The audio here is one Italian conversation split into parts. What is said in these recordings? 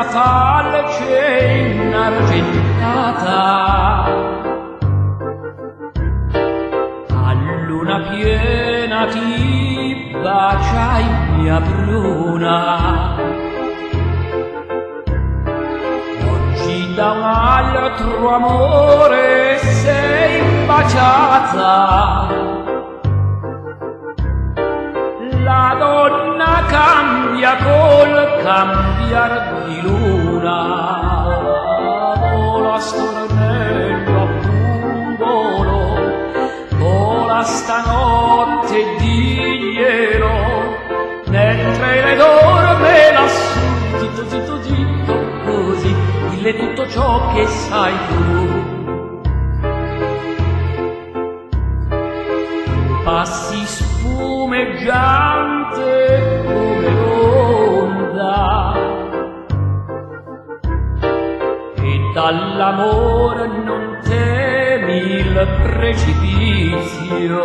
falce inargentata, a luna piena ti baciai mia bruna. Oggi da un altro amore sei baciata, la donna cambia col cambiar di luna. Vola stornello a pungolo, vola stanotte diglielo, mentre le dorme lassù, zitto zitto zitto così, dille tutto ciò che sai tu. Passi spumeggiante come l'onda e dall'amore non temi il precipizio.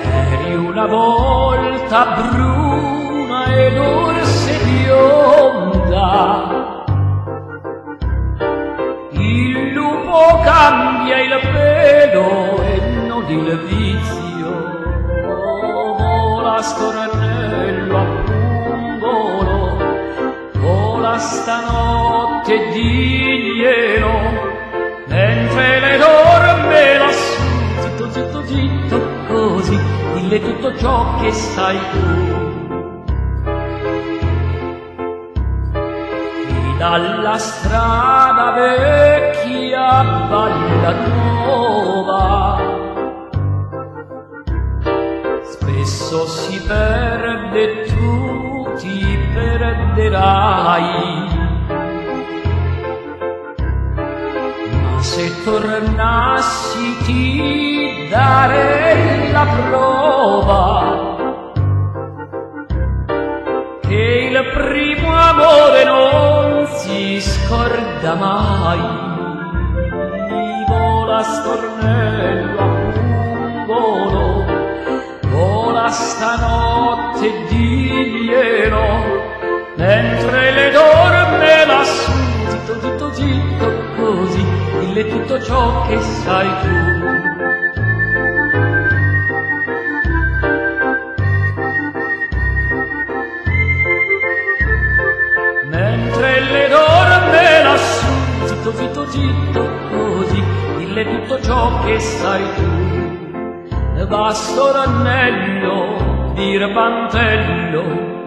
Eri una volta bruna ed ora sei bionda, il lupo cambia il pelo e non il vizio. Vola stornello a pungolo, vola stanotte diglielo, mentre le dorme lassù, zitto zitto zitto così, dille tutto ciò che sai tu. Dalla strada vecchia balla nuova, spesso si perde, tu ti perderai, ma se tornassi ti darei la prova che il primo amore non si scorda mai. Vola stornello a pungolo, vola stanotte diglielo, mentre le dorme lassù, zitto zitto zitto così, dille tutto ciò che sai tu. Mentre le dorme lassù, zitto zitto zitto così, dille tutto ciò che sai tu. Va stornello, birbantello,